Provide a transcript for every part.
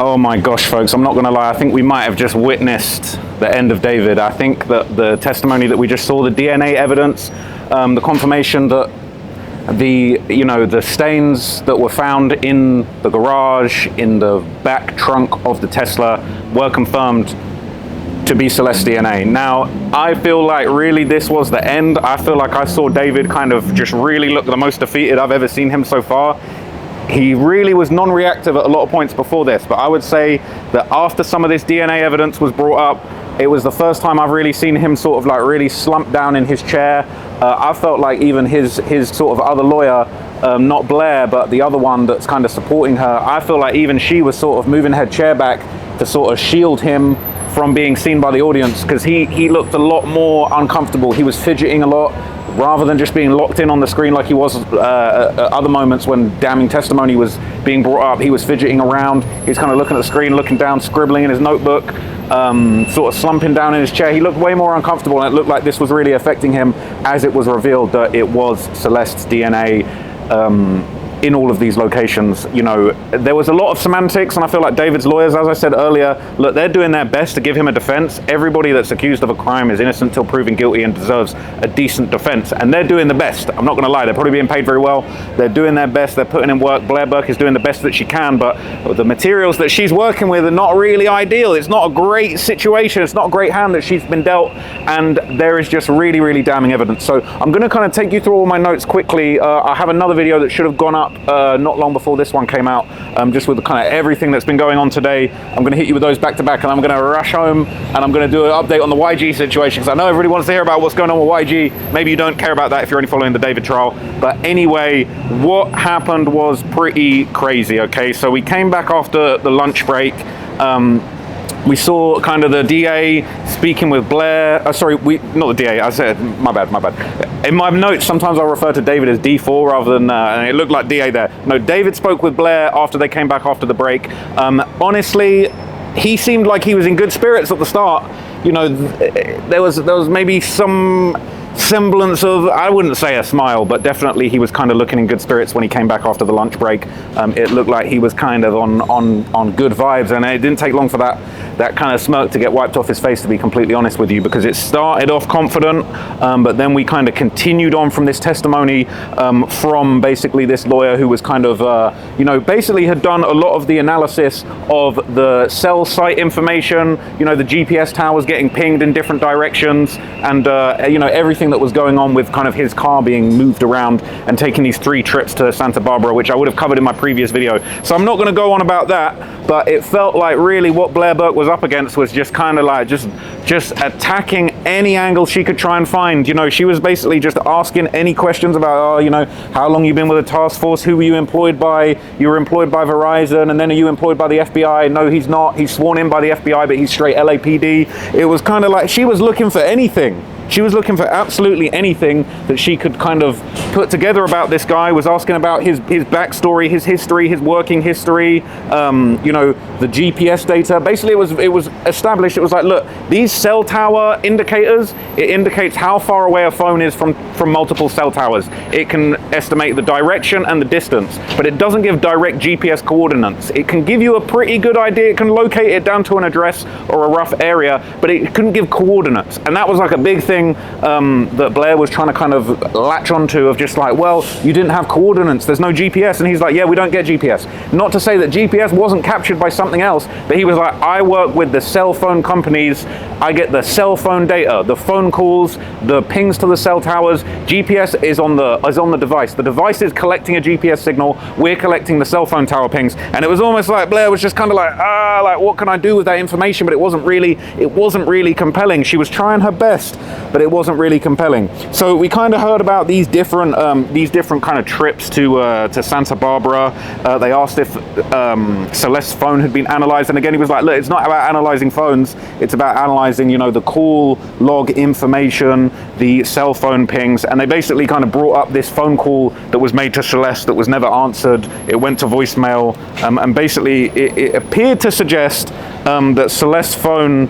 Oh my gosh, folks, I'm not going to lie. I think we might have just witnessed the end of David. I think that the testimony that we just saw, the DNA evidence, the confirmation that the stains that were found in the garage, in the back trunk of the Tesla, were confirmed to be Celeste DNA. Now, I feel like really this was the end. I feel like I saw David kind of just really look the most defeated I've ever seen him so far. He really was non-reactive at a lot of points before this, but I would say that after some of this DNA evidence was brought up, it was the first time I've really seen him sort of like really slump down in his chair. I felt like even his sort of other lawyer, not Blair, but the other one that's kind of supporting her, I feel like even she was sort of moving her chair back to sort of shield him from being seen by the audience, because he looked a lot more uncomfortable. He was fidgeting a lot, rather than just being locked in on the screen like he was at other moments when damning testimony was being brought up. He was fidgeting around. He was kind of looking at the screen, looking down, scribbling in his notebook, sort of slumping down in his chair. He looked way more uncomfortable, and it looked like this was really affecting him as it was revealed that it was Celeste's DNA in all of these locations. You know, there was a lot of semantics, and I feel like David's lawyers, as I said earlier, look, they're doing their best to give him a defense. Everybody that's accused of a crime is innocent till proven guilty and deserves a decent defense, and they're doing the best. I'm not going to lie, they're probably being paid very well. They're doing their best. They're putting in work. Blair Burke is doing the best that she can, but the materials that she's working with are not really ideal. It's not a great situation. It's not a great hand that she's been dealt, and there is just really, really damning evidence. So I'm going to kind of take you through all my notes quickly. I have another video that should have gone up not long before this one came out, just with kind of everything that's been going on today. I'm going to hit you with those back to back, and I'm going to rush home and I'm going to do an update on the YG situation, because I know everybody wants to hear about what's going on with YG. Maybe you don't care about that if you're only following the David trial, but anyway, what happened was pretty crazy. Okay, so we came back after the lunch break. We saw kind of the DA speaking with Blair. Not the DA. I said, my bad. In my notes, sometimes I refer to David as D4 rather than, and it looked like DA there. No, David spoke with Blair after they came back after the break. Honestly, he seemed like he was in good spirits at the start. You know, there was maybe some semblance of, I wouldn't say a smile, but definitely he was kind of looking in good spirits when he came back after the lunch break. It looked like he was kind of on good vibes, and it didn't take long for that kind of smirk to get wiped off his face, to be completely honest with you, because it started off confident, but then we kind of continued on from this testimony from basically this lawyer who was kind of, basically had done a lot of the analysis of the cell site information, the GPS towers getting pinged in different directions, and, everything that was going on with kind of his car being moved around and taking these 3 trips to Santa Barbara, which I would have covered in my previous video. So I'm not going to go on about that, but it felt like really what Blair Burke was up against was just kind of like just attacking any angle she could try and find. She was basically just asking any questions about, how long you've been with the task force, who were you employed by? You were employed by Verizon, and then are you employed by the FBI? No, he's not. He's sworn in by the FBI, but he's straight LAPD. It was kind of like she was looking for anything. She was looking for absolutely anything that she could kind of put together about this guy. Was asking about his backstory, his history, his working history, the GPS data. Basically, it was established. It was like, look, these cell tower indicators, it indicates how far away a phone is from multiple cell towers. It can estimate the direction and the distance, but it doesn't give direct GPS coordinates. It can give you a pretty good idea. It can locate it down to an address or a rough area, but it couldn't give coordinates. And that was like a big thing that Blair was trying to kind of latch onto, of just like, well, you didn't have coordinates, there's no GPS. And he's like, yeah, we don't get GPS. Not to say that GPS wasn't captured by something else, but he was like, I work with the cell phone companies, I get the cell phone data, the phone calls, the pings to the cell towers. GPS is on the device. The device is collecting a GPS signal, we're collecting the cell phone tower pings. And it was almost like Blair was just kind of like, what can I do with that information? But it wasn't really compelling. She was trying her best, but it wasn't really compelling. So we kind of heard about these different kind of trips to Santa Barbara. They asked if Celeste's phone had been analyzed, and again he was like, look, it's not about analyzing phones, it's about analyzing the call log information, the cell phone pings. And they basically kind of brought up this phone call that was made to Celeste that was never answered. It went to voicemail, and basically it appeared to suggest that Celeste's phone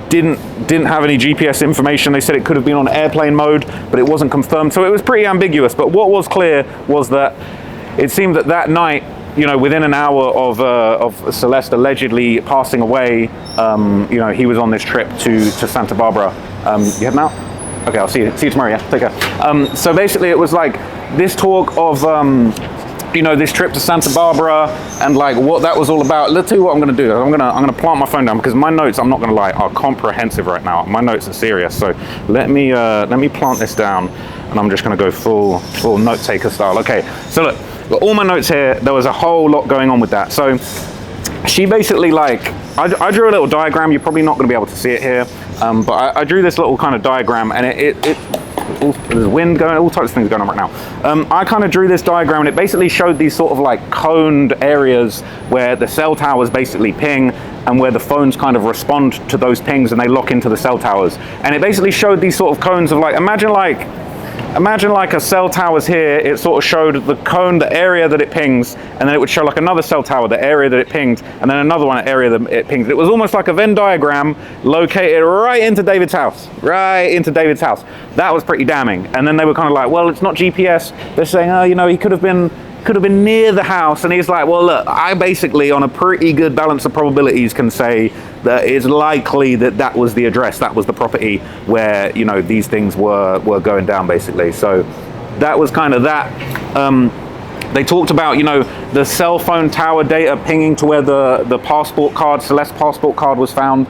didn't have any GPS information. They said it could have been on airplane mode, but it wasn't confirmed, so it was pretty ambiguous. But what was clear was that it seemed that night you know, within an hour of Celeste allegedly passing away, you know, he was on this trip to Santa Barbara. You heading out? Okay, I'll see you tomorrow, yeah? Take care. So basically it was like this talk of, you know, this trip to Santa Barbara and like what that was all about. Let's tell you what I'm gonna do. I'm gonna plant my phone down because my notes, I'm not gonna lie, are comprehensive right now. My notes are serious. So let me plant this down and I'm just gonna go full note taker style. Okay, so look, got all my notes here. There was a whole lot going on with that. So she basically like, I drew a little diagram. You're probably not gonna be able to see it here. But I drew this little kind of diagram and there's wind going, all types of things going on right now. I kind of drew this diagram and it basically showed these sort of like coned areas where the cell towers basically ping and where the phones kind of respond to those pings and they lock into the cell towers. And it basically showed these sort of cones of like, imagine like a cell tower's here, it sort of showed the cone, the area that it pings, and then it would show like another cell tower, the area that it pinged, and then another one, area that it pinged. It was almost like a Venn diagram located right into David's house, That was pretty damning. And then they were kind of like, well, it's not GPS. They're saying, oh, you know, he could have been near the house. And he's like, well, look, I basically, on a pretty good balance of probabilities, can say that it's likely that that was the address, that was the property where, you know, these things were going down, basically. So that was kind of that. They talked about, you know, the cell phone tower data pinging to where the passport card, Celeste passport card, was found.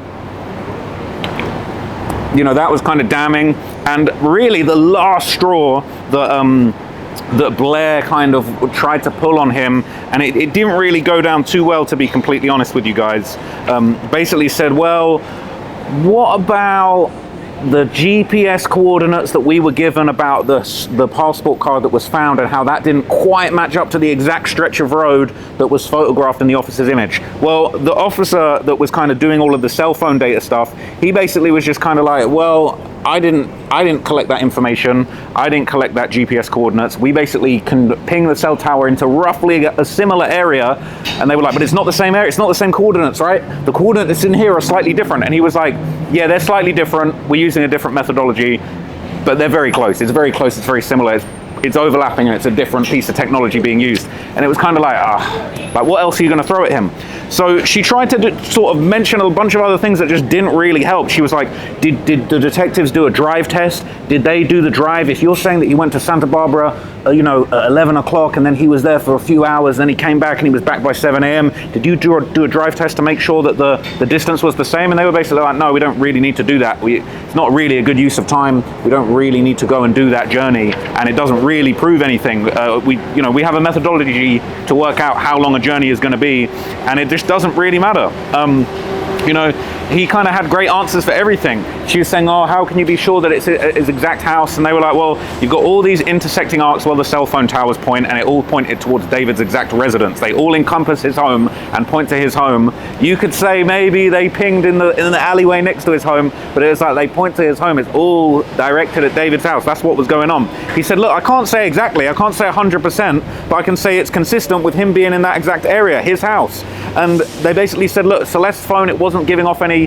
You know, that was kind of damning. And really the last straw that Blair kind of tried to pull on him, and it didn't really go down too well, to be completely honest with you guys. Basically said, well, what about the GPS coordinates that we were given about the passport card that was found and how that didn't quite match up to the exact stretch of road that was photographed in the officer's image? Well, the officer that was kind of doing all of the cell phone data stuff, he basically was just kind of like, well, I didn't collect that information. I didn't collect that GPS coordinates. We basically can ping the cell tower into roughly a similar area. And they were like, but it's not the same area. It's not the same coordinates, right? The coordinates in here are slightly different. And he was like, yeah, they're slightly different. We're using a different methodology, but they're very close. It's very close. It's very similar. It's overlapping and it's a different piece of technology being used. And it was kind of like, like what else are you going to throw at him? So she tried to sort of mention a bunch of other things that just didn't really help. She was like, did the detectives do a drive test? Did they do the drive? If you're saying that you went to Santa Barbara, you know, at 11 o'clock and then he was there for a few hours, then he came back and he was back by 7 a.m. Did you do a drive test to make sure that the distance was the same? And they were basically like, no, we don't really need to do that. It's not really a good use of time. We don't really need to go and do that journey. And it doesn't really prove anything. We have a methodology to work out how long a journey is going to be, and it just doesn't really matter. You know, he kind of had great answers for everything. She was saying, oh, how can you be sure that it's his exact house? And they were like, well, you've got all these intersecting arcs where the cell phone towers point, and it all pointed towards David's exact residence. They all encompass his home and point to his home. You could say maybe they pinged in the alleyway next to his home, but it's like they point to his home. It's all directed at David's house. That's what was going on. He said, look, I can't say exactly. I can't say 100%, but I can say it's consistent with him being in that exact area, his house. And they basically said, look, Celeste's phone, it wasn't giving off any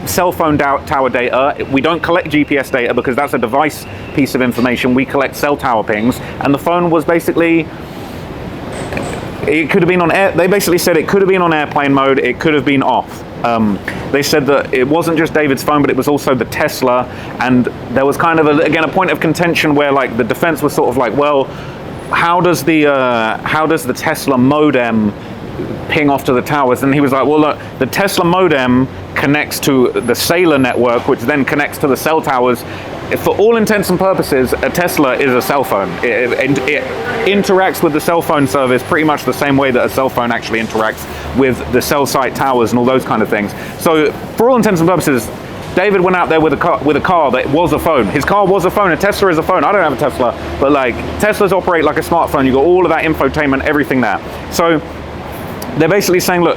cell phone tower data. We don't collect GPS data because that's a device piece of information. We collect cell tower pings. And the phone was basically, it could have been on air. They basically said it could have been on airplane mode. It could have been off. They said that it wasn't just David's phone, but it was also the Tesla. And there was kind of, again, a point of contention where like the defense was sort of like, well, how does the Tesla modem ping off to the towers? And he was like, well, look, the Tesla modem connects to the Sailor network, which then connects to the cell towers. For all intents and purposes, a Tesla is a cell phone. It interacts with the cell phone service pretty much the same way that a cell phone actually interacts with the cell site towers and all those kind of things. So for all intents and purposes, David went out there with a car that was a phone. His car was a phone. A Tesla is a phone. I don't have a Tesla, but like Teslas operate like a smartphone. You got all of that infotainment, everything there. So they're basically saying, look,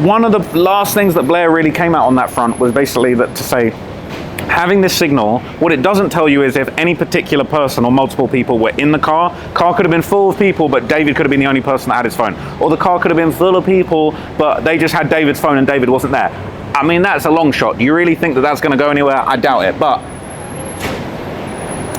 one of the last things that Blair really came out on that front was basically that to say, having this signal, what it doesn't tell you is if any particular person or multiple people were in the car. Car could have been full of people, but David could have been the only person that had his phone. Or the car could have been full of people, but they just had David's phone and David wasn't there. I mean, that's a long shot. Do you really think that that's going to go anywhere? I doubt it. But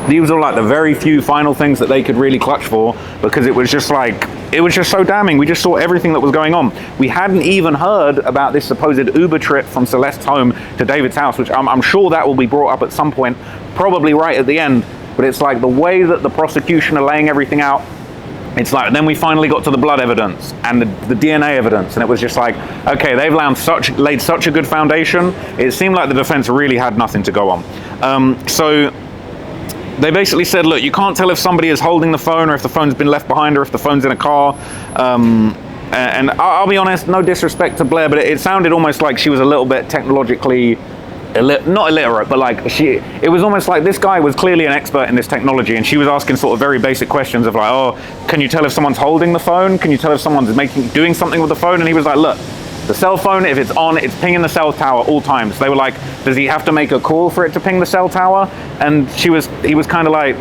these were like the very few final things that they could really clutch for, because it was just like, it was just so damning. We just saw everything that was going on. We hadn't even heard about this supposed Uber trip from Celeste's home to David's house, which I'm sure that will be brought up at some point, probably right at the end. But it's like the way that the prosecution are laying everything out. It's like, then we finally got to the blood evidence and the DNA evidence, and it was just like, okay, they've laid such a good foundation. It seemed like the defense really had nothing to go on. So they basically said, look, you can't tell if somebody is holding the phone or if the phone's been left behind or if the phone's in a car. And I'll be honest, no disrespect to Blair, but it sounded almost like she was a little bit technologically not illiterate, but like it was almost like this guy was clearly an expert in this technology, and she was asking sort of very basic questions of like, oh, can you tell if someone's holding the phone? Can you tell if someone's doing something with the phone? And he was like, look, the cell phone, if it's on, it's pinging the cell tower all times. They were like, does he have to make a call for it to ping the cell tower? And he was kind of like,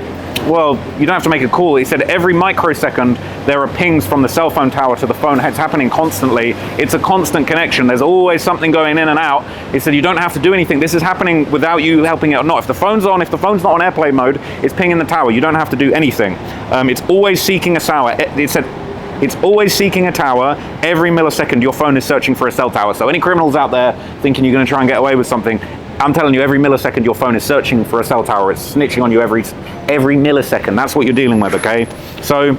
well, you don't have to make a call. He said every microsecond there are pings from the cell phone tower to the phone. It's happening constantly. It's a constant connection. There's always something going in and out. He said you don't have to do anything. This is happening without you helping it or not. If the phone's on, if the phone's not on airplane mode, it's pinging the tower. You don't have to do anything. It's always seeking a tower. It said it's always seeking a tower. Every millisecond your phone is searching for a cell tower. So any criminals out there thinking you're going to try and get away with something, I'm telling you, every millisecond your phone is searching for a cell tower. It's snitching on you every millisecond. That's what you're dealing with, okay? So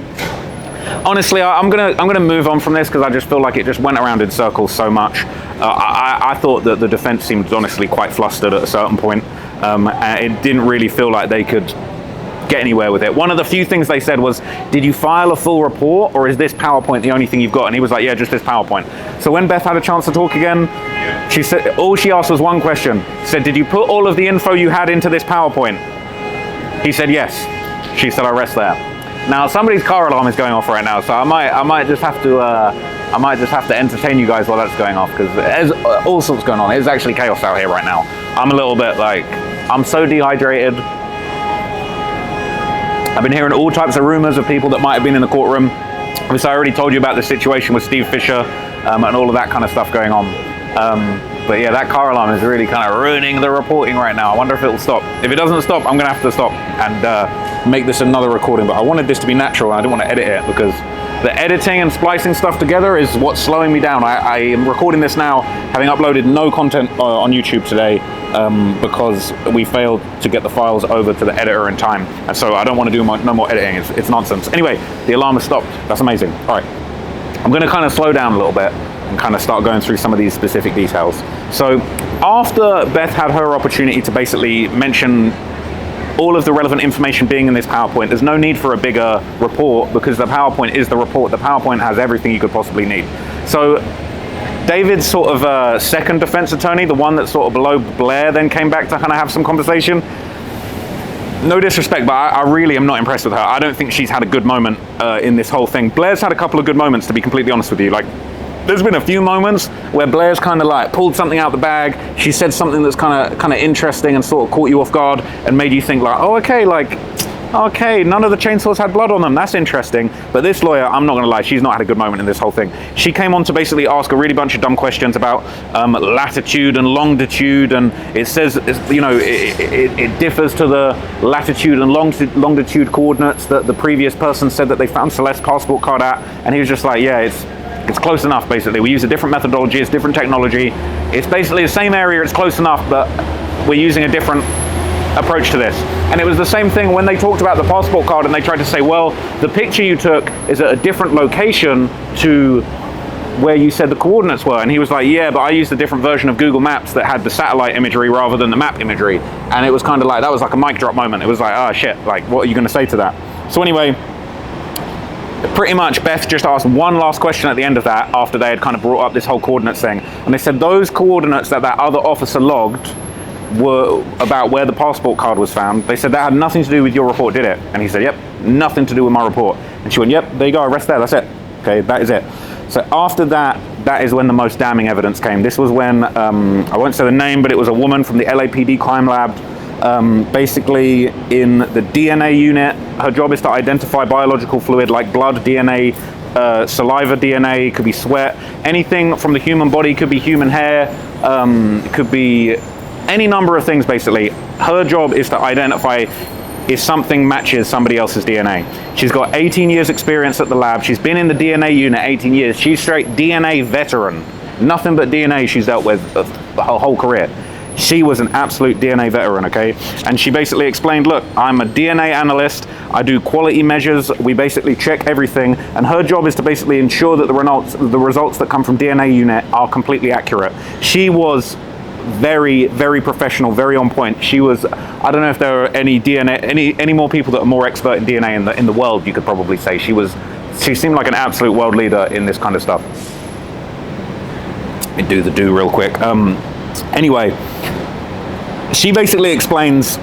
honestly, I'm gonna move on from this because I just feel like it just went around in circles so much. I thought that the defense seemed honestly quite flustered at a certain point. It didn't really feel like they could get anywhere with it. One of the few things they said was, did you file a full report or is this PowerPoint the only thing you've got? And he was like, yeah, just this PowerPoint. So when Beth had a chance to talk again, she said, all she asked was one question. She said, did you put all of the info you had into this PowerPoint? He said, yes. She said, I rest there. Now somebody's car alarm is going off right now, so I might just have to entertain you guys while that's going off, because there's all sorts going on. There's actually chaos out here right now. I'm a little bit like, I'm so dehydrated. I've been hearing all types of rumors of people that might have been in the courtroom. So I already told you about the situation with Steve Fisher and all of that kind of stuff going on. But yeah, that car alarm is really kind of ruining the reporting right now. I wonder if it will stop. If it doesn't stop, I'm going to have to stop and make this another recording. But I wanted this to be natural, and I didn't want to edit it because the editing and splicing stuff together is what's slowing me down. I am recording this now, having uploaded no content on YouTube today because we failed to get the files over to the editor in time. And so I don't want to do no more editing. It's nonsense. Anyway, the alarm has stopped. That's amazing. All right. I'm going to kind of slow down a little bit and kind of start going through some of these specific details. So after Beth had her opportunity to basically mention all of the relevant information being in this PowerPoint, there's no need for a bigger report because the PowerPoint is the report. The PowerPoint has everything you could possibly need. So David's sort of second defense attorney, the one that's sort of below Blair, then came back to kind of have some conversation. No disrespect, but I really am not impressed with her. I don't think she's had a good moment in this whole thing. Blair's had a couple of good moments, to be completely honest with you. Like, there's been a few moments where Blair's kind of like pulled something out the bag. She said something that's kind of interesting and sort of caught you off guard and made you think like, oh, okay, none of the chainsaws had blood on them. That's interesting. But this lawyer, I'm not going to lie, she's not had a good moment in this whole thing. She came on to basically ask a really bunch of dumb questions about latitude and longitude, and it says, you know, it differs to the latitude and longitude coordinates that the previous person said that they found Celeste's passport card at, and he was just like, yeah, it's close enough, basically. We use a different methodology, it's different technology. It's basically the same area, it's close enough, but we're using a different approach to this. And it was the same thing when they talked about the passport card and they tried to say, well, the picture you took is at a different location to where you said the coordinates were. And he was like, yeah, but I used a different version of Google Maps that had the satellite imagery rather than the map imagery. And it was kind of like, that was like a mic drop moment. It was like, oh shit, like, what are you going to say to that? So anyway, pretty much Beth just asked one last question at the end of that after they had kind of brought up this whole coordinates thing. And they said those coordinates that other officer logged were about where the passport card was found. They said that had nothing to do with your report, did it? And he said, yep, nothing to do with my report. And she went, yep, there you go, arrest there, that's it. Okay, that is it. So after that, that is when the most damning evidence came. This was when, I won't say the name, but it was a woman from the LAPD crime lab. Basically in the DNA unit, her job is to identify biological fluid like blood, DNA, saliva DNA, could be sweat, anything from the human body, could be human hair, could be any number of things basically. Her job is to identify if something matches somebody else's DNA. She's got 18 years experience at the lab. She's been in the DNA unit 18 years. She's straight DNA veteran. Nothing but DNA she's dealt with her whole career. She was an absolute DNA veteran, okay? And she basically explained, look, I'm a DNA analyst. I do quality measures. We basically check everything. And her job is to basically ensure that the results that come from DNA unit are completely accurate. She was very, very professional, very on point. She was, I don't know if there are any any more people that are more expert in DNA in the world, you could probably say. She seemed like an absolute world leader in this kind of stuff. Let me do the real quick. Anyway, she basically explains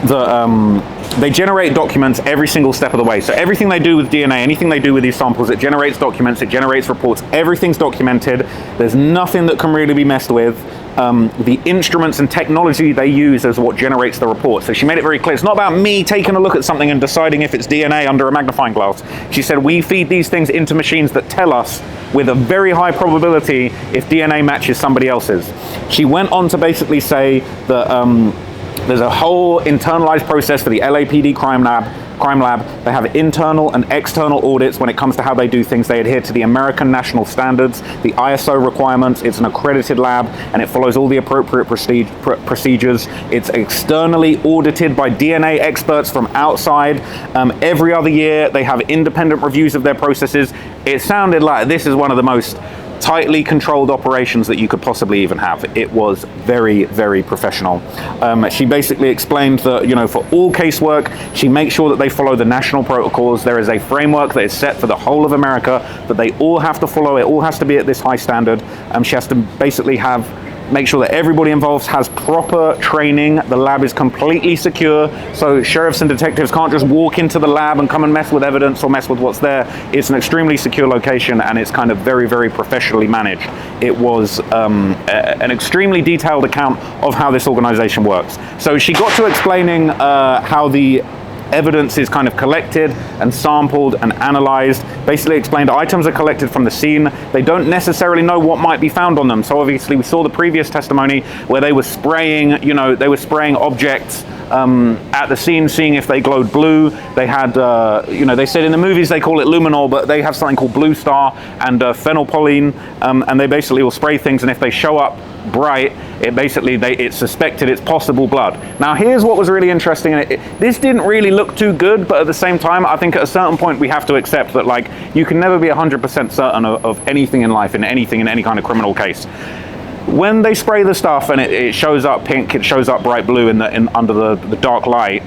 that they generate documents every single step of the way. So everything they do with DNA, anything they do with these samples, it generates documents, it generates reports, everything's documented. There's nothing that can really be messed with. The instruments and technology they use is what generates the report. So she made it very clear. It's not about me taking a look at something and deciding if it's DNA under a magnifying glass. She said, we feed these things into machines that tell us with a very high probability if DNA matches somebody else's. She went on to basically say that there's a whole internalized process for the LAPD crime lab. They have internal and external audits when it comes to how they do things. They adhere to the American national standards, the ISO requirements. It's an accredited lab and it follows all the appropriate procedures. It's externally audited by DNA experts from outside. Every other year they have independent reviews of their processes. It sounded like this is one of the most tightly controlled operations that you could possibly even have. It was very, very professional. She basically explained that, you know, for all casework, she makes sure that they follow the national protocols. There is a framework that is set for the whole of America that they all have to follow. It all has to be at this high standard. She has to basically make sure that everybody involved has proper training. The lab is completely secure, so sheriffs and detectives can't just walk into the lab and come and mess with evidence or mess with what's there. It's an extremely secure location and it's kind of very, very professionally managed. It was an extremely detailed account of how this organization works. So she got to explaining how the evidence is kind of collected and sampled and analyzed. Basically explained items are collected from the scene. They don't necessarily know what might be found on them. So obviously we saw the previous testimony where they were spraying, you know, they were spraying objects at the scene, seeing if they glowed blue. They had, you know, they said in the movies they call it luminol, but they have something called blue star and phenolphthalein, and they basically will spray things, and if they show up bright, it's suspected it's possible blood. Now here's what was really interesting. This didn't really look too good, but at the same time, I think at a certain point we have to accept that, like, you can never be 100% certain of anything in life, in any kind of criminal case. When they spray the stuff and it shows up pink, it shows up bright blue under the dark light,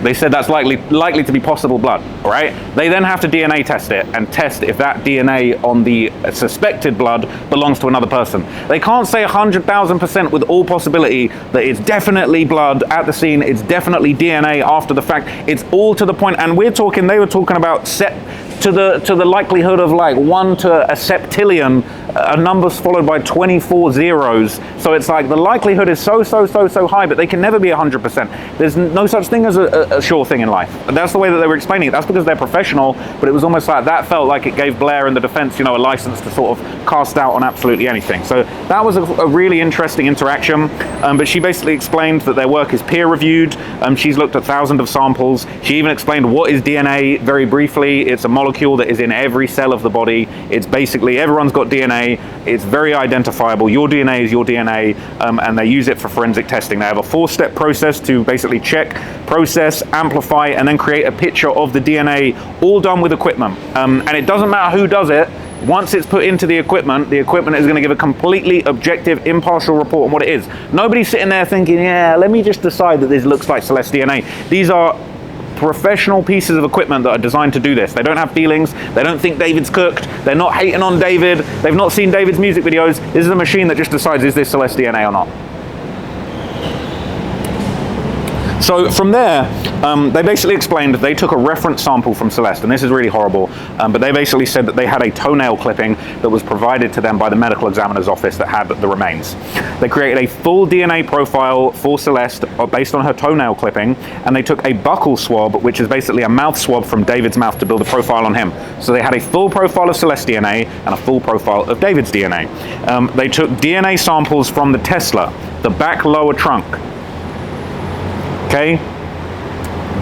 they said that's likely to be possible blood, all right? They then have to DNA test it and test if that DNA on the suspected blood belongs to another person. They can't say 100,000% with all possibility that it's definitely blood at the scene, it's definitely DNA after the fact. It's all to the point, and they were talking about set to the likelihood of like 1 to a septillion, numbers followed by 24 zeros. So it's like the likelihood is so high, but they can never be 100%. There's no such thing as a sure thing in life. And that's the way that they were explaining it. That's because they're professional, but it was almost like that felt like it gave Blair and the defense, you know, a license to sort of cast doubt on absolutely anything. So that was a really interesting interaction. But she basically explained that their work is peer reviewed. She's looked at thousands of samples. She even explained what is DNA very briefly. It's a molecule that is in every cell of the body. It's basically, everyone's got DNA. It's very identifiable. Your DNA is your DNA, and they use it for forensic testing. They have a 4-step process to basically check, process, amplify, and then create a picture of the DNA, all done with equipment. And it doesn't matter who does it. Once it's put into the equipment is going to give a completely objective, impartial report on what it is. Nobody's sitting there thinking, yeah, let me just decide that this looks like Celeste DNA. These are professional pieces of equipment that are designed to do this. They don't have feelings. They don't think David's cooked. They're not hating on David. They've not seen David's music videos. This is a machine that just decides, is this Celeste DNA or not? So from there, they basically explained that they took a reference sample from Celeste, and this is really horrible, but they basically said that they had a toenail clipping that was provided to them by the medical examiner's office that had the remains. They created a full DNA profile for Celeste based on her toenail clipping, and they took a buccal swab, which is basically a mouth swab from David's mouth, to build a profile on him. So they had a full profile of Celeste DNA and a full profile of David's DNA. They took DNA samples from the Tesla, the back lower trunk. Okay,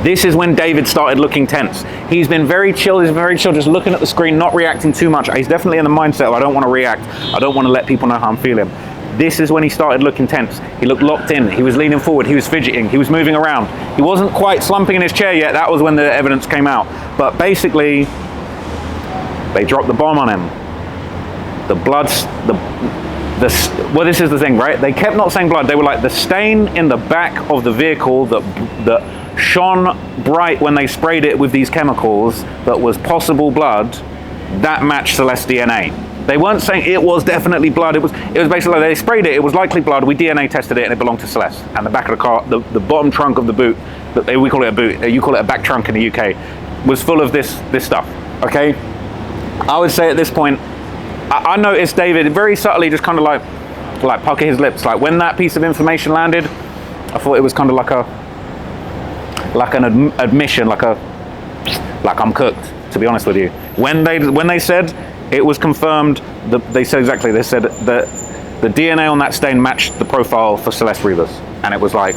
This is when David started looking tense. He's been very chill, just looking at the screen, not reacting too much. He's definitely in the mindset of, I don't want to react. I don't want to let people know how I'm feeling. This is when he started looking tense. He looked locked in. He was leaning forward. He was fidgeting. He was moving around. He wasn't quite slumping in his chair yet. That was when the evidence came out. But basically, they dropped the bomb on him. The blood's, well, this is the thing, right? They kept not saying blood. They were like, the stain in the back of the vehicle that shone bright when they sprayed it with these chemicals that was possible blood, that matched Celeste's DNA. They weren't saying it was definitely blood. It was basically like they sprayed it. It was likely blood. We DNA tested it, and it belonged to Celeste. And the back of the car, the bottom trunk of the boot, we call it a boot. You call it a back trunk in the UK, was full of this stuff. Okay, I would say at this point, I noticed David very subtly just kind of like pucker his lips. Like when that piece of information landed, I thought it was kind of like an admission, like I'm cooked. To be honest with you, when they said it was confirmed, they said exactly. They said that the DNA on that stain matched the profile for Celeste Rivas, and it was like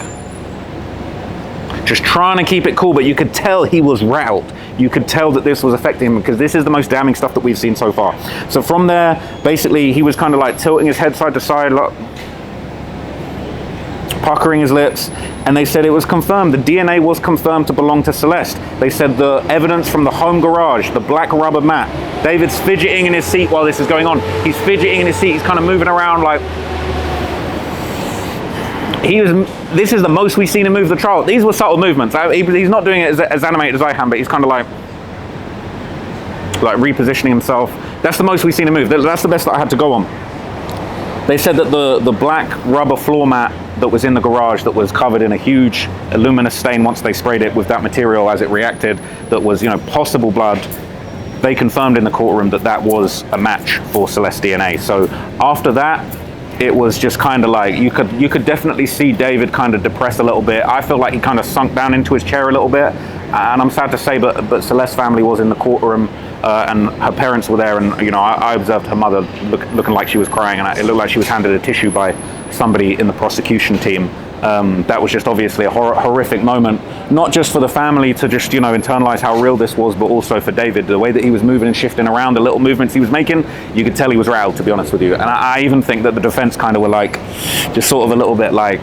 just trying to keep it cool, but you could tell he was rattled. You could tell that this was affecting him because this is the most damning stuff that we've seen so far. So from there, basically, he was kind of like tilting his head side to side, like, puckering his lips, and they said it was confirmed. The DNA was confirmed to belong to Celeste. They said the evidence from the home garage, the black rubber mat. David's fidgeting in his seat while this is going on. He's fidgeting in his seat. He's kind of moving around like... This is the most we've seen him move the trial. These were subtle movements. He's not doing it as animated as I am, but he's kind of like repositioning himself. That's the most we've seen him move. That's the best that I had to go on. They said that the black rubber floor mat that was in the garage that was covered in a huge luminous stain once they sprayed it with that material as it reacted, that was, possible blood, they confirmed in the courtroom that was a match for Celeste DNA. So after that, it was just kind of like, you could definitely see David kind of depressed a little bit. I feel like he kind of sunk down into his chair a little bit. And I'm sad to say, but Celeste's family was in the courtroom, and her parents were there, and I observed her mother looking like she was crying, and it looked like she was handed a tissue by somebody in the prosecution team. That was just obviously a horrific moment, not just for the family to just internalize how real this was, but also for David. The way that he was moving and shifting around, the little movements he was making, you could tell he was rattled, to be honest with you. And I even think that the defense kind of were like, just sort of a little bit like,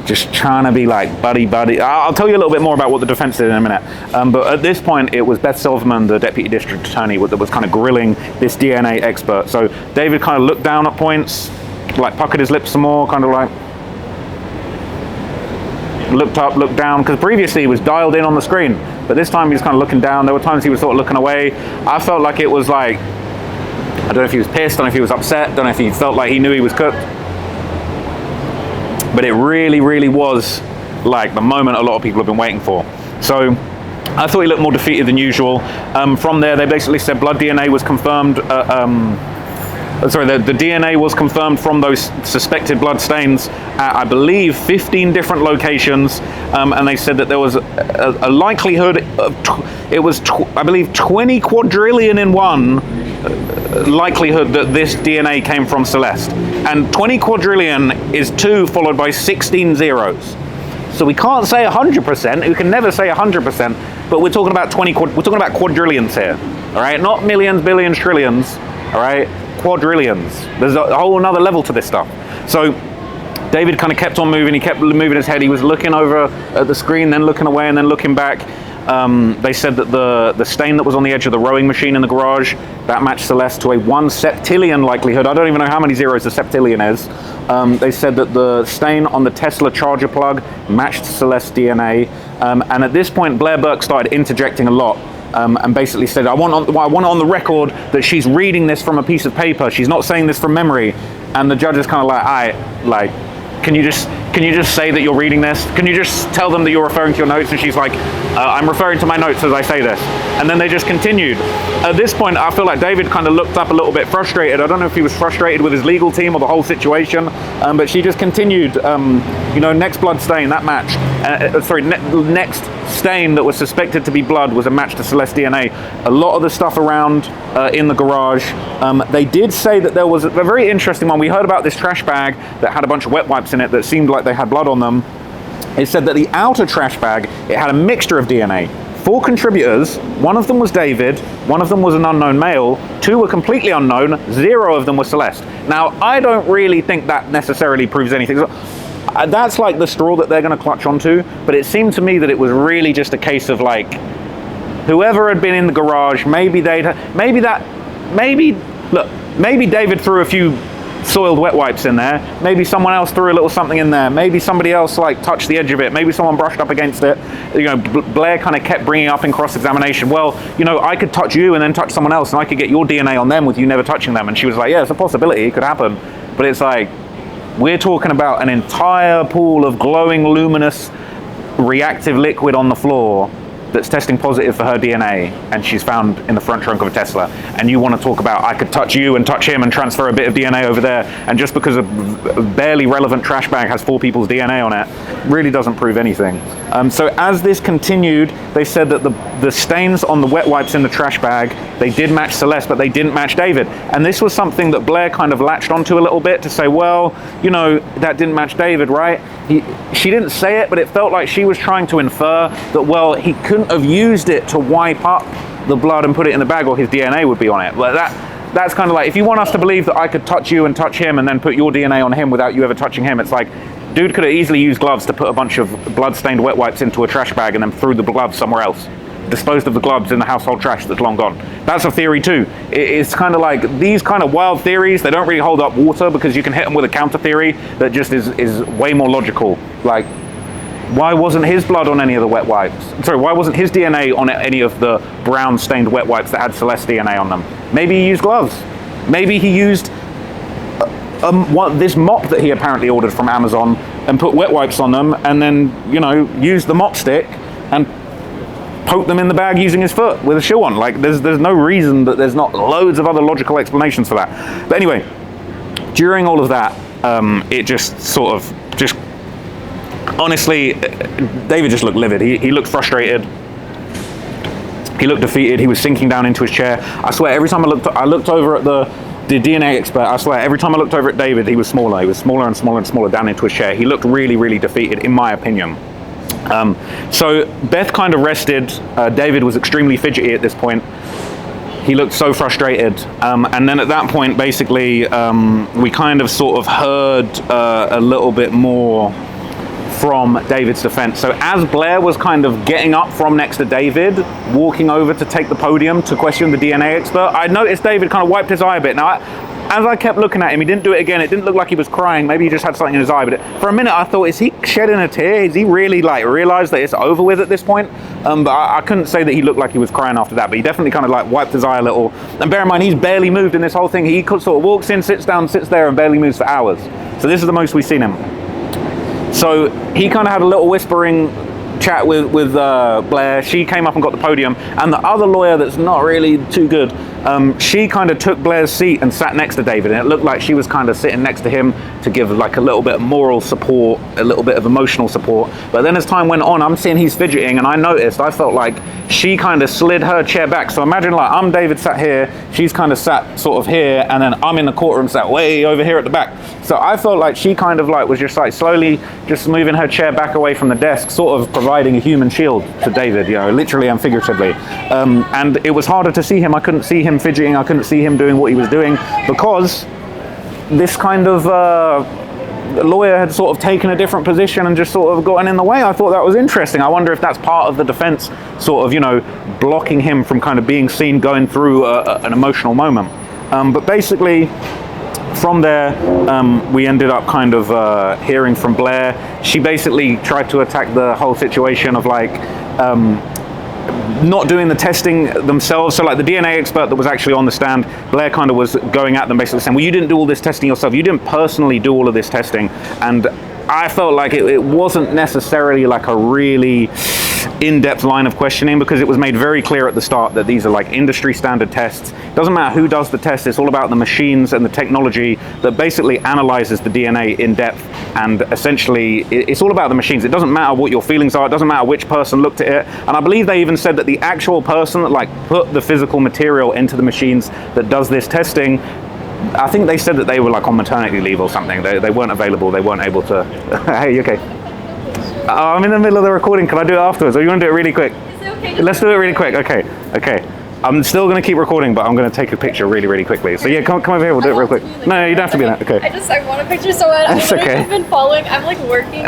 just trying to be like buddy. I'll tell you a little bit more about what the defense did in a minute. But at this point, it was Beth Silverman, the deputy district attorney, that was kind of grilling this DNA expert. So David kind of looked down at points, like puckered his lips some more, kind of like looked up, looked down, because previously he was dialed in on the screen, but this time he was kind of looking down. There were times he was sort of looking away. I felt like it was like, I don't know if he was pissed, I don't know if he was upset, don't know if he felt like he knew he was cooked. But it really, really was like the moment a lot of people have been waiting for. So I thought he looked more defeated than usual. From there, they basically said blood DNA was confirmed. The DNA was confirmed from those suspected blood stains at, I believe, 15 different locations. And they said that there was a likelihood of, I believe, 20 quadrillion in one likelihood that this DNA came from Celeste. And 20 quadrillion is 2 followed by 16 zeros. So we can't say 100%, we can never say 100%, but we're talking about we're talking about quadrillions here, all right? Not millions, billions, trillions, all right? Quadrillions. There's a whole another level to this stuff. So David kind of kept on moving, he kept moving his head, he was looking over at the screen, then looking away, and then looking back. They said that the stain that was on the edge of the rowing machine in the garage, that matched Celeste to a 1 septillion likelihood. I don't even know how many zeros the septillion is. They said that the stain on the Tesla charger plug matched Celeste's DNA. And at this point, Blair Burke started interjecting a lot. And basically said, I want it on the record that she's reading this from a piece of paper. She's not saying this from memory. And the judge is kind of like, can you just say that you're reading this? Can you just tell them that you're referring to your notes? And she's like, I'm referring to my notes as I say this. And then they just continued. At this point, I feel like David kind of looked up a little bit frustrated. I don't know if he was frustrated with his legal team or the whole situation, but she just continued, next blood stain, that match. Next stain that was suspected to be blood was a match to Celeste DNA. A lot of the stuff around in the garage, they did say that there was a very interesting one. We heard about this trash bag that had a bunch of wet wipes in it that seemed like they had blood on them. it said that the outer trash bag, it had a mixture of DNA. 4 contributors, one of them was David, one of them was an unknown male, 2 were completely unknown, 0 of them were Celeste. Now, I don't really think that necessarily proves anything. That's like the straw that they're going to clutch onto, but it seemed to me that it was really just a case of like, whoever had been in the garage, maybe David threw a few soiled wet wipes in there, maybe someone else threw a little something in there, maybe somebody else like touched the edge of it, maybe someone brushed up against it. You know, Blair kind of kept bringing up in cross-examination, well, you know, I could touch you and then touch someone else and I could get your DNA on them with you never touching them. And she was like, yeah, it's a possibility, it could happen. But it's like, we're talking about an entire pool of glowing, luminous, reactive liquid on the floor that's testing positive for her DNA, and she's found in the front trunk of a Tesla. And you want to talk about, I could touch you and touch him and transfer a bit of DNA over there, and just because a barely relevant trash bag has 4 people's DNA on it, really doesn't prove anything. So as this continued, they said that the stains on the wet wipes in the trash bag, they did match Celeste, but they didn't match David. And this was something that Blair kind of latched onto a little bit to say, well, you know, that didn't match David, right? She didn't say it, but it felt like she was trying to infer that, well, he couldn't have used it to wipe up the blood and put it in the bag, or his DNA would be on it. Well, that's kind of like, if you want us to believe that I could touch you and touch him and then put your DNA on him without you ever touching him, it's like, dude could have easily used gloves to put a bunch of blood-stained wet wipes into a trash bag and then threw the gloves somewhere else. Disposed of the gloves in the household trash that's long gone. That's a theory too. It's kind of like these kind of wild theories, they don't really hold up water because you can hit them with a counter theory that just is way more logical. Like, why wasn't his blood on any of the wet wipes? Sorry, why wasn't his DNA on any of the brown stained wet wipes that had Celeste DNA on them? Maybe he used gloves. Maybe he used this mop that he apparently ordered from Amazon and put wet wipes on them, and then, you know, used the mop stick and poke them in the bag using his foot with a shoe on. Like, there's no reason that there's not loads of other logical explanations for that. But anyway, during all of that, it just sort of honestly, David just looked livid. He looked frustrated. He looked defeated. He was sinking down into his chair. I swear, every time I looked over at the DNA expert, I swear, every time I looked over at David, he was smaller. He was smaller and smaller and smaller down into his chair. He looked really, really defeated, in my opinion. So Beth kind of rested. David was extremely fidgety at this point. He looked so frustrated. And then at that point, basically, we kind of sort of heard a little bit more from David's defense. So as Blair was kind of getting up from next to David, walking over to take the podium to question the DNA expert, I noticed David kind of wiped his eye a bit. Now, as I kept looking at him, he didn't do it again. It didn't look like he was crying. Maybe he just had something in his eye. But for a minute, I thought, is he shedding a tear? Is he really like realized that it's over with at this point? But I couldn't say that he looked like he was crying after that. But he definitely kind of like wiped his eye a little. And bear in mind, he's barely moved in this whole thing. He sort of walks in, sits down, sits there, and barely moves for hours. So this is the most we've seen him. So he kind of had a little whispering chat with Blair. She came up and got the podium, and the other lawyer that's not really too good, she kind of took Blair's seat and sat next to David, and it looked like she was kind of sitting next to him to give like a little bit of moral support, a little bit of emotional support. But then as time went on, I'm seeing he's fidgeting, and I felt like she kind of slid her chair back. So imagine like I'm David sat here, she's kind of sat sort of here, and then I'm in the courtroom sat way over here at the back. So I felt like she kind of like was just like slowly just moving her chair back away from the desk, sort of providing a human shield to David, you know, literally and figuratively. And it was harder to see him. I couldn't see him fidgeting. I couldn't see him doing what he was doing because this kind of lawyer had sort of taken a different position and just sort of gotten in the way. I thought that was interesting. I wonder if that's part of the defense sort of, you know, blocking him from kind of being seen going through an emotional moment. But basically, from there, we ended up kind of hearing from Blair. She basically tried to attack the whole situation of like not doing the testing themselves. So like the DNA expert that was actually on the stand, Blair kind of was going at them basically saying, well, you didn't do all this testing yourself. You didn't personally do all of this testing. And I felt like it wasn't necessarily like a really in-depth line of questioning, because it was made very clear at the start that these are like industry standard tests. It doesn't matter who does the test, it's all about the machines and the technology that basically analyzes the DNA in depth, and essentially it's all about the machines. It doesn't matter what your feelings are, it doesn't matter which person looked at it. And I believe they even said that the actual person that like put the physical material into the machines that does this testing, I think they said that they were like on maternity leave or something. They weren't available, they weren't able to. Hey, you okay? I'm in the middle of the recording. Can I do it afterwards, or you want to do it really quick? Is it okay? Let's do it really quick. Okay. I'm still going to keep recording, but I'm going to take a picture really quickly. So yeah, come over here. We'll do it real quick. No, you don't have to be in that. Okay. I want a picture so bad. That's okay. I've been following. I'm like working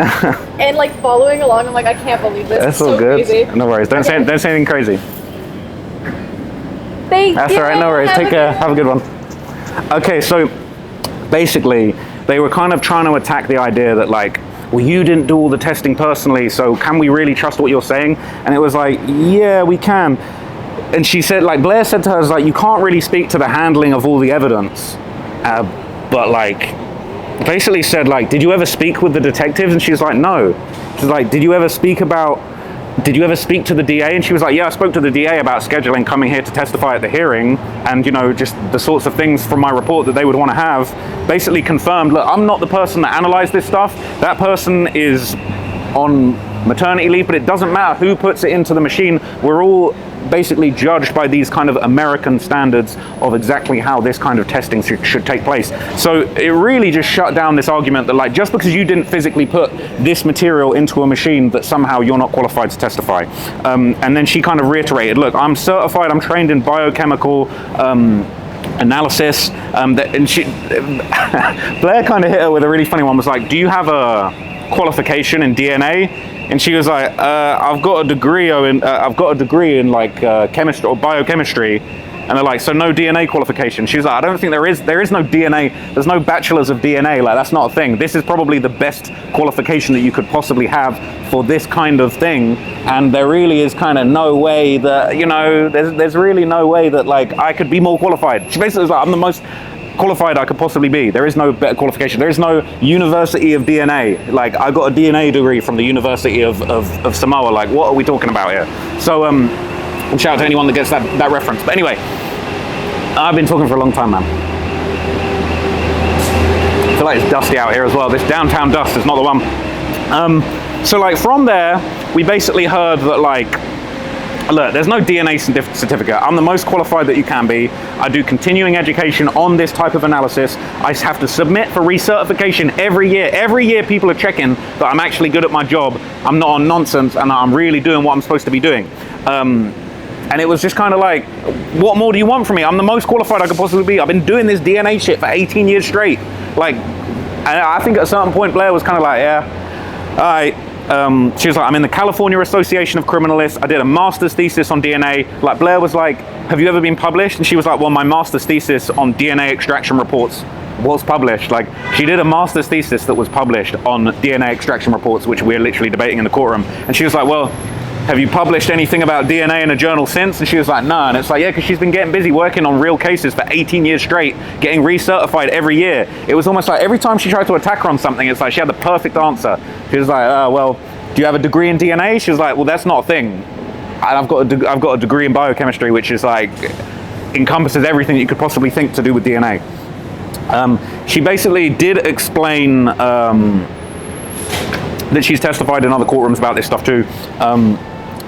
and like following along. I'm like, I can't believe this. That's it's all so good. Crazy. No worries. Don't say anything crazy. Thank That's you. all right. No worries. Take care. Have a good one. Okay, so basically, they were kind of trying to attack the idea that like, well, you didn't do all the testing personally, so can we really trust what you're saying? And it was like, yeah, we can. And she said, like, Blair said to her, like, you can't really speak to the handling of all the evidence. But like, basically said, like, did you ever speak with the detectives? And she was like, no. She's like, did you ever speak to the DA? And she was like, yeah, I spoke to the DA about scheduling coming here to testify at the hearing, and, you know, just the sorts of things from my report that they would want to have. Basically confirmed, look, I'm not the person that analyzed this stuff. That person is on maternity leave, but it doesn't matter who puts it into the machine. We're all basically judged by these kind of American standards of exactly how this kind of testing should take place. So it really just shut down this argument that like, just because you didn't physically put this material into a machine, that somehow you're not qualified to testify. And then she kind of reiterated, look, I'm certified, I'm trained in biochemical analysis. And she, Blair kind of hit her with a really funny one, was like, do you have a qualification in DNA? And she was like, I've got a degree in like chemistry or biochemistry. And they're like, so no DNA qualification? She was like, I don't think there is no DNA. There's no bachelor's of DNA. Like, that's not a thing. This is probably the best qualification that you could possibly have for this kind of thing. And there really is kind of no way that, you know, there's really no way that like I could be more qualified. She basically was like, I'm the most qualified I could possibly be. There is no better qualification. There is no University of DNA. Like, I got a DNA degree from the University of Samoa. Like, what are we talking about here? So, shout out to anyone that gets that reference. But anyway, I've been talking for a long time, man. I feel like it's dusty out here as well. This downtown dust is not the one. So like from there, we basically heard that like, look, there's no DNA certificate. I'm the most qualified that you can be. I do continuing education on this type of analysis. I have to submit for recertification every year. Every year people are checking that I'm actually good at my job. I'm not on nonsense and I'm really doing what I'm supposed to be doing. And it was just kind of like, what more do you want from me? I'm the most qualified I could possibly be. I've been doing this DNA shit for 18 years straight. Like, and I think at a certain point Blair was kind of like, yeah, all right. She was like, I'm in the California Association of Criminalists. I did a master's thesis on DNA. Like, Blair was like, have you ever been published? And she was like, well, my master's thesis on DNA extraction reports was published. Like, she did a master's thesis that was published on DNA extraction reports, which we're literally debating in the courtroom. And she was like, well, have you published anything about DNA in a journal since? And she was like, no. And it's like, yeah, because she's been getting busy working on real cases for 18 years straight, getting recertified every year. It was almost like every time she tried to attack her on something, it's like she had the perfect answer. She was like, well, do you have a degree in DNA? She was like, well, that's not a thing. And I've got a degree in biochemistry, which is like, encompasses everything you could possibly think to do with DNA. She basically did explain that she's testified in other courtrooms about this stuff too.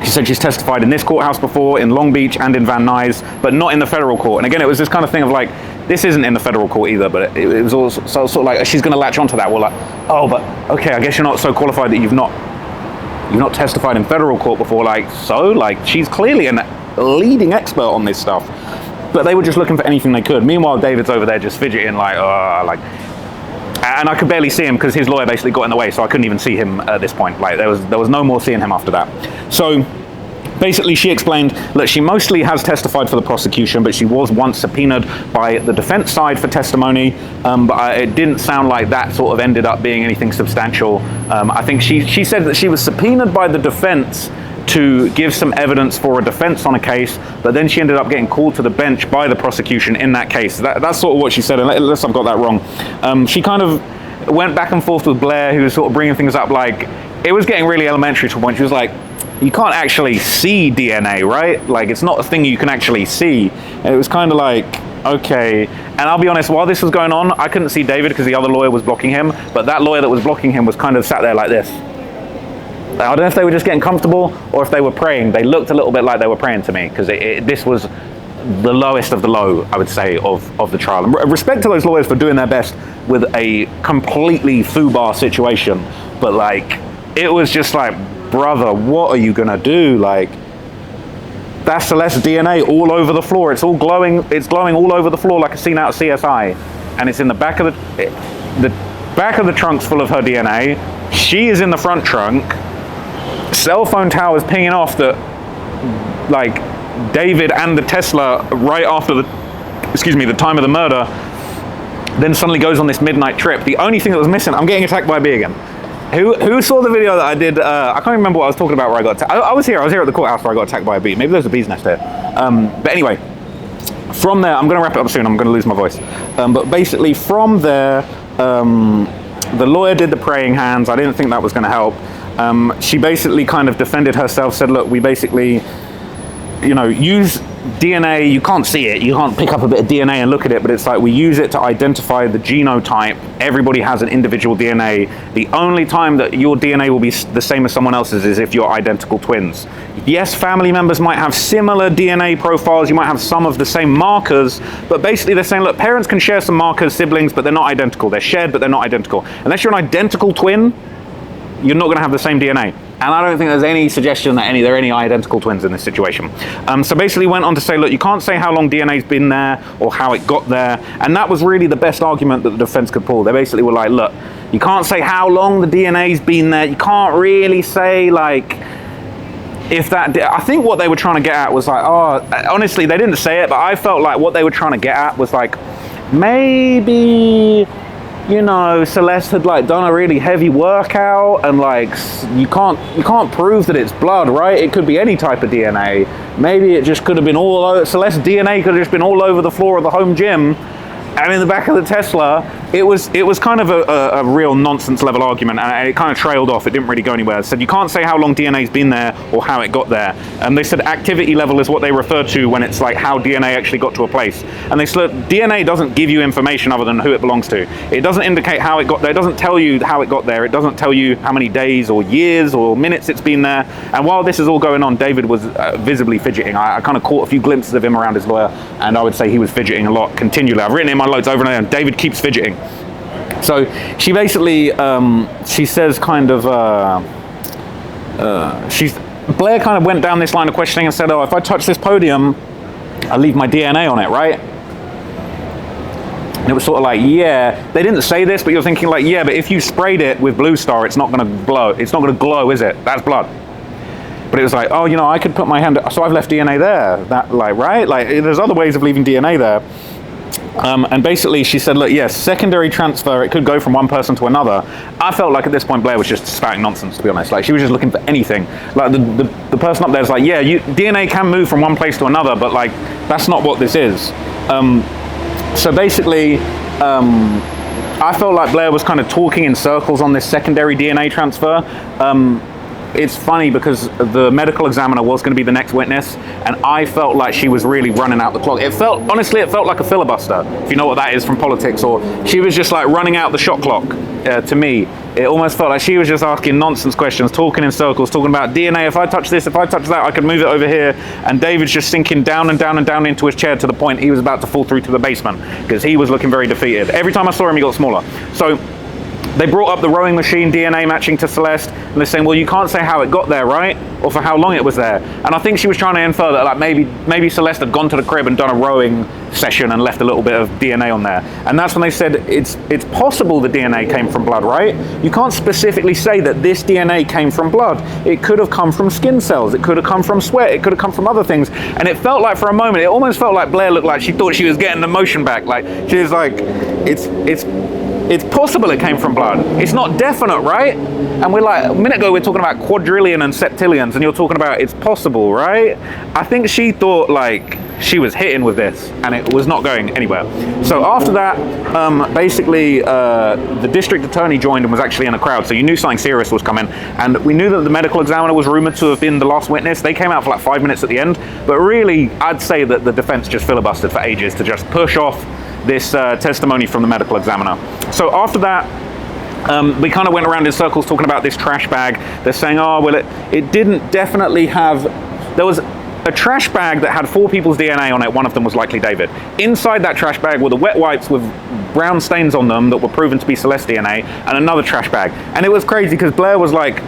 She said she's testified in this courthouse before, in Long Beach and in Van Nuys, but not in the federal court. And again, it was this kind of thing of like, this isn't in the federal court either, but it was also sort of like, she's going to latch onto that. Well, like, oh, but okay, I guess you're not so qualified that you've not testified in federal court before. Like, so, like, she's clearly a leading expert on this stuff. But they were just looking for anything they could. Meanwhile, David's over there just fidgeting like, and I could barely see him because his lawyer basically got in the way, so I couldn't even see him at this point. Like, there was no more seeing him after that. So basically she explained that she mostly has testified for the prosecution, but she was once subpoenaed by the defense side for testimony, but it didn't sound like that sort of ended up being anything substantial. I think she said that she was subpoenaed by the defense to give some evidence for a defense on a case, but then she ended up getting called to the bench by the prosecution in that case. That's sort of what she said, unless I've got that wrong. She kind of went back and forth with Blair, who was sort of bringing things up, like, it was getting really elementary to a point. She was like, you can't actually see DNA, right? Like, it's not a thing you can actually see. And it was kind of like, okay. And I'll be honest, while this was going on, I couldn't see David because the other lawyer was blocking him, but that lawyer that was blocking him was kind of sat there like this. I don't know if they were just getting comfortable or if they were praying. They looked a little bit like they were praying to me, because this was the lowest of the low, I would say, of the trial. And respect to those lawyers for doing their best with a completely foobar situation, but like, it was just like, brother, what are you gonna do? Like, that's Celeste's DNA all over the floor. It's all glowing. It's glowing all over the floor like a scene out of CSI, and it's in the back of the back of the trunk's full of her DNA. She is in the front trunk. Cell phone towers pinging off that, like, David and the Tesla right after the time of the murder, then suddenly goes on this midnight trip. The only thing that was missing, I'm getting attacked by a bee again. Who saw the video that I did? I can't remember what I was talking about where I got attacked. I was here at the courthouse where I got attacked by a bee. Maybe there's a bee's nest here. But anyway, from there, I'm going to wrap it up soon. I'm going to lose my voice. But basically, from there, the lawyer did the praying hands. I didn't think that was going to help. She basically kind of defended herself, said, look, we basically, use DNA. You can't see it. You can't pick up a bit of DNA and look at it, but it's like we use it to identify the genotype. Everybody has an individual DNA. The only time that your DNA will be the same as someone else's is if you're identical twins. Yes, family members might have similar DNA profiles. You might have some of the same markers, but basically they're saying, look, parents can share some markers, siblings, but they're not identical. They're shared, but they're not identical. Unless you're an identical twin, you're not going to have the same DNA. And I don't think there's any suggestion that there are any identical twins in this situation. So basically went on to say, look, you can't say how long DNA's been there or how it got there. And that was really the best argument that the defense could pull. They basically were like, look, you can't say how long the DNA's been there. You can't really say, like, if that... I think what they were trying to get at was like, honestly, they didn't say it, but I felt like what they were trying to get at was like, maybe... Celeste had like done a really heavy workout, and like you can't prove that it's blood, right? It could be any type of DNA. Maybe it just could have been all over. Celeste's DNA could have just been all over the floor of the home gym, and in the back of the Tesla. It was kind of a real nonsense level argument, and it kind of trailed off. It didn't really go anywhere. It said you can't say how long DNA's been there or how it got there. And they said activity level is what they refer to when it's like how DNA actually got to a place. And they said DNA doesn't give you information other than who it belongs to. It doesn't indicate how it got there. It doesn't tell you how it got there. It doesn't tell you how many days or years or minutes it's been there. And while this is all going on, David was visibly fidgeting. I kind of caught a few glimpses of him around his lawyer, and I would say he was fidgeting a lot continually. I've written it in my notes over and over, and David keeps fidgeting. So she basically, she says kind of, Blair kind of went down this line of questioning and said, if I touch this podium, I leave my DNA on it, right? And it was sort of like, yeah, they didn't say this, but you're thinking like, yeah, but if you sprayed it with Blue Star, it's not going to glow. It's not going to glow, is it? That's blood. But it was like, I could put my hand, so I've left DNA there. That, like, right? Like, there's other ways of leaving DNA there. And basically she said, look, yes, secondary transfer, it could go from one person to another. I felt like at this point Blair was just spouting nonsense, to be honest. Like, she was just looking for anything. Like, the person up there is like, yeah, DNA can move from one place to another, but like, that's not what this is. So basically, I felt like Blair was kind of talking in circles on this secondary DNA transfer. It's funny because the medical examiner was going to be the next witness, and I felt like she was really running out the clock. Honestly, it felt like a filibuster, if you know what that is from politics, or she was just like running out the shot clock. To me, it almost felt like she was just asking nonsense questions, talking in circles, talking about DNA. If I touch this, if I touch that, I could move it over here. And David's just sinking down and down and down into his chair to the point he was about to fall through to the basement because he was looking very defeated. Every time I saw him, he got smaller. So they brought up the rowing machine DNA matching to Celeste, and they're saying, well, you can't say how it got there, right? Or for how long it was there. And I think she was trying to infer that like maybe Celeste had gone to the crib and done a rowing session and left a little bit of DNA on there. And that's when they said it's possible the DNA came from blood, right? You can't specifically say that this DNA came from blood. It could have come from skin cells. It could have come from sweat. It could have come from other things. And it felt like for a moment, it almost felt like Blair looked like she thought she was getting the motion back. Like she was like, it's possible it came from blood. It's not definite, right? And we're like, a minute ago, we're talking about quadrillion and septillions, and you're talking about it's possible, right? I think she thought like she was hitting with this, and it was not going anywhere. So after that, basically, the district attorney joined and was actually in the crowd, so you knew something serious was coming. And we knew that the medical examiner was rumored to have been the last witness. They came out for like 5 minutes at the end, but really, I'd say that the defense just filibustered for ages to just push off this testimony from the medical examiner. So after that, we kind of went around in circles talking about this trash bag. They're saying, oh, well, it didn't definitely have... There was a trash bag that had 4 people's DNA on it. One of them was likely David. Inside that trash bag were the wet wipes with brown stains on them that were proven to be Celeste DNA, and another trash bag. And it was crazy because Blair was like,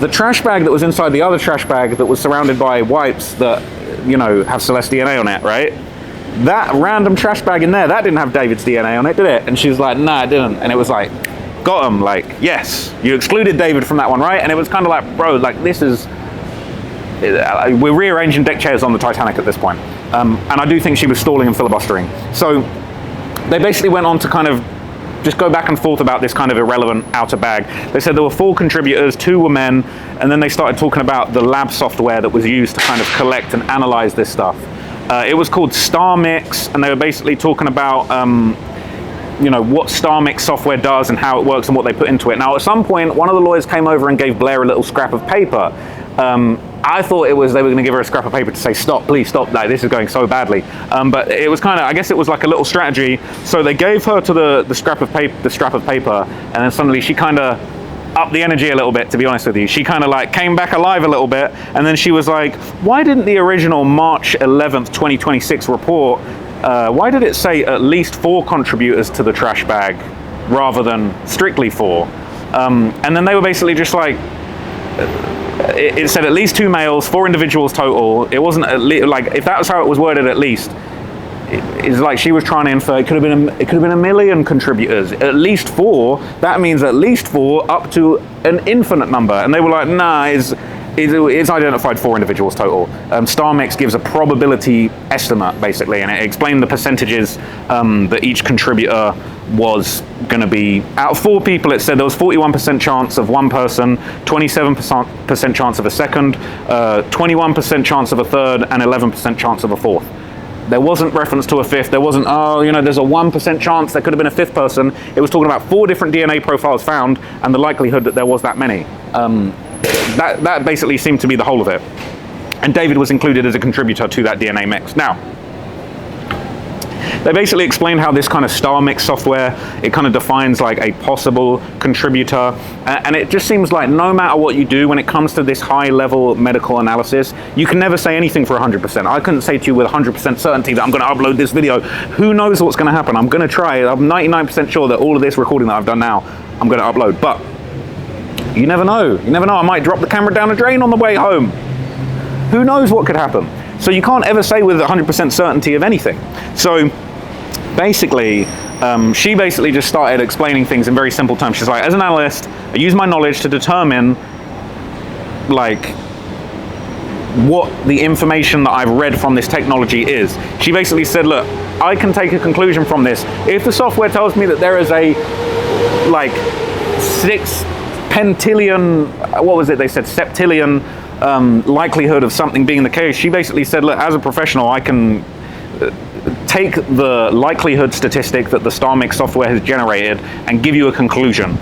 the trash bag that was inside the other trash bag that was surrounded by wipes that, you know, have Celeste DNA on it, right? That random trash bag in there, that didn't have David's DNA on it, did it? And she was like, nah, it didn't. And it was like, got him, like, yes, you excluded David from that one, right? And it was kind of like, bro, like, this is, we're rearranging deck chairs on the Titanic at this point. And I do think she was stalling and filibustering. So they basically went on to kind of just go back and forth about this kind of irrelevant outer bag. They said there were 4 contributors, 2 were men, and then they started talking about the lab software that was used to kind of collect and analyze this stuff. It was called StarMix, and they were basically talking about you know, what StarMix software does and how it works and what they put into it. Now, at some point, one of the lawyers came over and gave Blair a little scrap of paper. I thought it was they were going to give her a scrap of paper to say, stop, please stop, like, this is going so badly. But it was kind of, I guess it was like a little strategy. So they gave her to the scrap of paper, and then suddenly she kind of upped the energy a little bit, to be honest with you. She kind of like came back alive a little bit, and then she was like, why didn't the original March 11th, 2026 report, why did it say at least 4 contributors to the trash bag rather than strictly 4? And then they were basically just like, it said at least 2 males, 4 individuals total. It wasn't like, if that was how it was worded, at least, it's like she was trying to infer it could have been a million contributors. At least 4. That means at least 4 up to an infinite number. And they were like, nah, it's identified 4 individuals total. StarMix gives a probability estimate, basically, and it explained the percentages that each contributor was going to be. Out of 4 people, it said there was 41% chance of one person, 27% chance of a second, 21% chance of a third, and 11% chance of a fourth. There wasn't reference to a fifth. There wasn't, oh, you know, there's a 1% chance there could have been a 5th person. It was talking about 4 different DNA profiles found and the likelihood that there was that many. That basically seemed to be the whole of it. And David was included as a contributor to that DNA mix. Now, they basically explained how this kind of StarMix software, it kind of defines like a possible contributor. And it just seems like no matter what you do when it comes to this high level medical analysis, you can never say anything for 100%. I couldn't say to you with 100% certainty that I'm going to upload this video. Who knows what's going to happen? I'm going to try. I'm 99% sure that all of this recording that I've done now, I'm going to upload. But you never know. You never know. I might drop the camera down a drain on the way home. Who knows what could happen? So you can't ever say with 100% certainty of anything. So basically, she basically just started explaining things in very simple terms. She's like, as an analyst, I use my knowledge to determine like what the information that I've read from this technology is. She basically said, look, I can take a conclusion from this. If the software tells me that there is a like 6 pentillion, what was it they said, septillion likelihood of something being the case, she basically said, look, as a professional, I can take the likelihood statistic that the StarMix software has generated and give you a conclusion.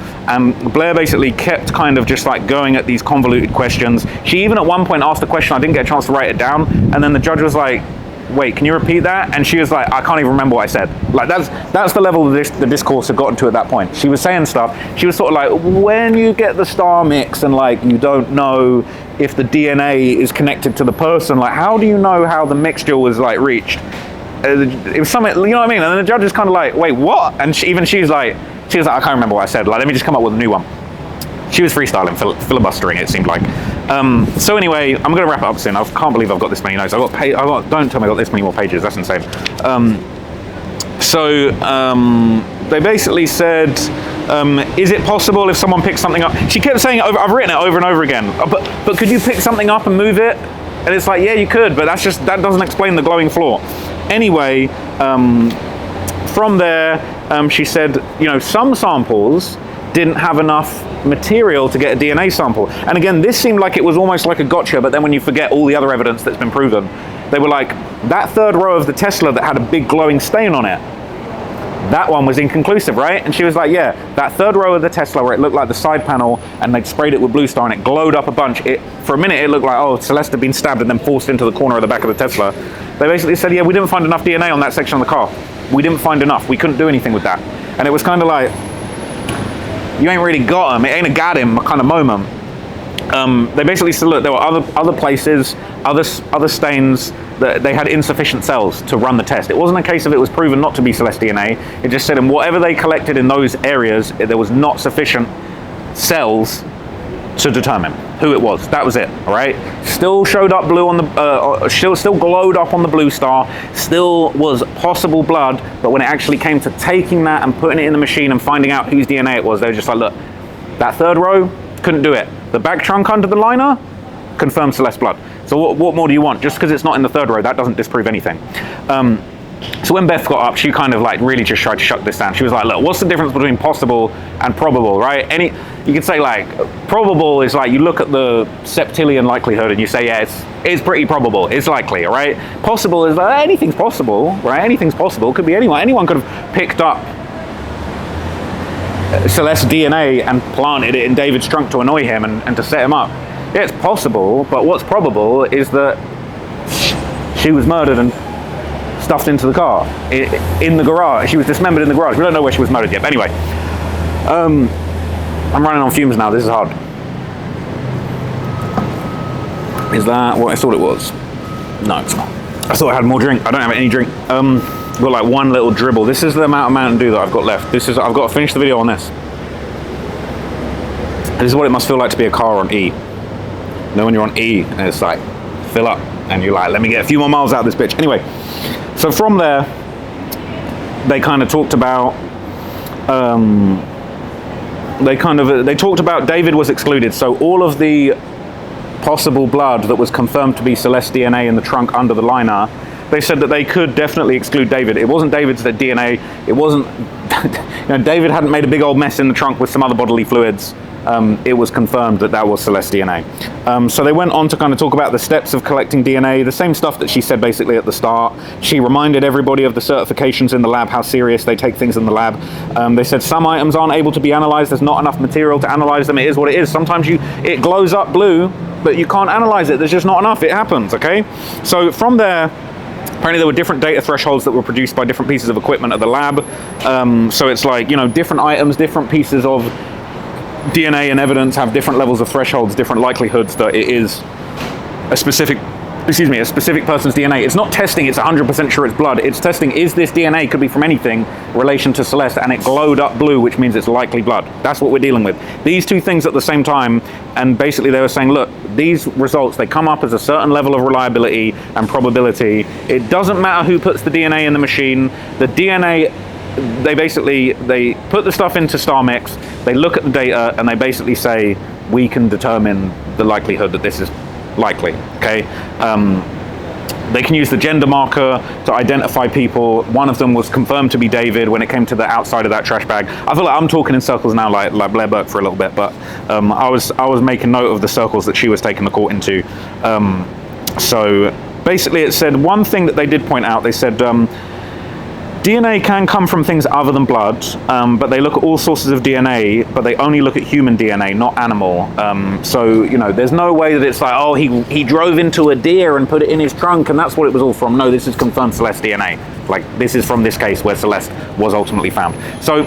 Blair basically kept kind of just like going at these convoluted questions. She even at one point asked a question, I didn't get a chance to write it down, and then the judge was like, wait, can you repeat that? And she was like, I can't even remember what I said. Like that's the level of the discourse had gotten to at that point. She was saying stuff, she was sort of like, when you get the StarMix and like you don't know if the DNA is connected to the person, like how do you know how the mixture was like reached? It was something, you know what I mean? And then the judge is kind of like, wait, what? And she's like, I can't remember what I said. Like, let me just come up with a new one. She was freestyling, filibustering, it seemed like. So anyway, I'm going to wrap it up soon. I can't believe I've got this many notes. Don't tell me I got this many more pages. That's insane. They basically said, is it possible if someone picks something up? She kept saying, I've written it over and over again. But could you pick something up and move it? And it's like, yeah, you could, but that doesn't explain the glowing floor. Anyway, from there, she said, you know, some samples didn't have enough material to get a DNA sample. And again, this seemed like it was almost like a gotcha, but then when you forget all the other evidence that's been proven, they were like, that third row of the Tesla that had a big glowing stain on it, that one was inconclusive, right? And she was like, yeah, that third row of the Tesla where it looked like the side panel and they'd sprayed it with Blue Star and it glowed up a bunch. For a minute, it looked like, oh, Celeste had been stabbed and then forced into the corner of the back of the Tesla. They basically said, yeah, we didn't find enough DNA on that section of the car. We didn't find enough. We couldn't do anything with that. And it was kind of like, you ain't really got him. It ain't a got him kind of moment. They basically said, look, there were other places, other stains, that they had insufficient cells to run the test. It wasn't a case of it was proven not to be Celeste DNA. It just said in whatever they collected in those areas, there was not sufficient cells to determine who it was. That was it, all right? Still showed up blue on the, still glowed up on the blue star, still was possible blood, but when it actually came to taking that and putting it in the machine and finding out whose DNA it was, they were just like, look, that third row, couldn't do it. The back trunk under the liner, confirmed Celeste blood. So what more do you want? Just because it's not in the third row, that doesn't disprove anything. So when Beth got up, she kind of like really just tried to shut this down. She was like, look, what's the difference between possible and probable, right? You could say like, probable is like, you look at the septillion likelihood and you say, yeah, it's pretty probable, it's likely, all right? Possible is like, anything's possible, right? Anything's possible, could be anyone. Anyone could have picked up Celeste's DNA and planted it in David's trunk to annoy him and to set him up. Yeah, it's possible, but what's probable is that she was murdered and stuffed into the car, in the garage. She was dismembered in the garage. We don't know where she was murdered yet, but anyway. I'm running on fumes now, this is hard. Is that what I thought it was? No, it's not. I thought I had more drink. I don't have any drink. I've got like one little dribble. This is the amount of Mountain Dew that I've got left. I've got to finish the video on this. This is what it must feel like to be a car on E. You know when you're on E and it's like, fill up, and you're like, let me get a few more miles out of this bitch. Anyway, so from there, they kind of talked about, they talked about David was excluded. So all of the possible blood that was confirmed to be Celeste DNA in the trunk under the liner, they said that they could definitely exclude David. It wasn't David's DNA. It wasn't, David hadn't made a big old mess in the trunk with some other bodily fluids. It was confirmed that that was Celeste DNA. So they went on to kind of talk about the steps of collecting DNA, the same stuff that she said basically at the start. She reminded everybody of the certifications in the lab, how serious they take things in the lab. They said some items aren't able to be analyzed. There's not enough material to analyze them. It is what it is. Sometimes it glows up blue, but you can't analyze it. There's just not enough. It happens, okay? So from there, apparently there were different data thresholds that were produced by different pieces of equipment at the lab. So it's like, different items, different pieces of DNA and evidence have different levels of thresholds, different likelihoods that it is a specific person's DNA. It's not testing, it's 100% sure it's blood. It's testing, is this DNA, could be from anything, relation to Celeste, and it glowed up blue, which means it's likely blood. That's what we're dealing with. These two things at the same time, and basically they were saying, look, these results, they come up as a certain level of reliability and probability. It doesn't matter who puts the DNA in the machine. The DNA, they put the stuff into StarMix, they look at the data, and they basically say, we can determine the likelihood that this is likely, okay? They can use the gender marker to identify people. One of them was confirmed to be David when it came to the outside of that trash bag. I feel like I'm talking in circles now, like Blair Burke for a little bit, but I was making note of the circles that she was taking the court into. So basically it said one thing that they did point out, they said, DNA can come from things other than blood, but they look at all sources of DNA, but they only look at human DNA, not animal. So, there's no way that it's like, oh, he drove into a deer and put it in his trunk and that's what it was all from. No, this is confirmed Celeste DNA. Like, this is from this case where Celeste was ultimately found. So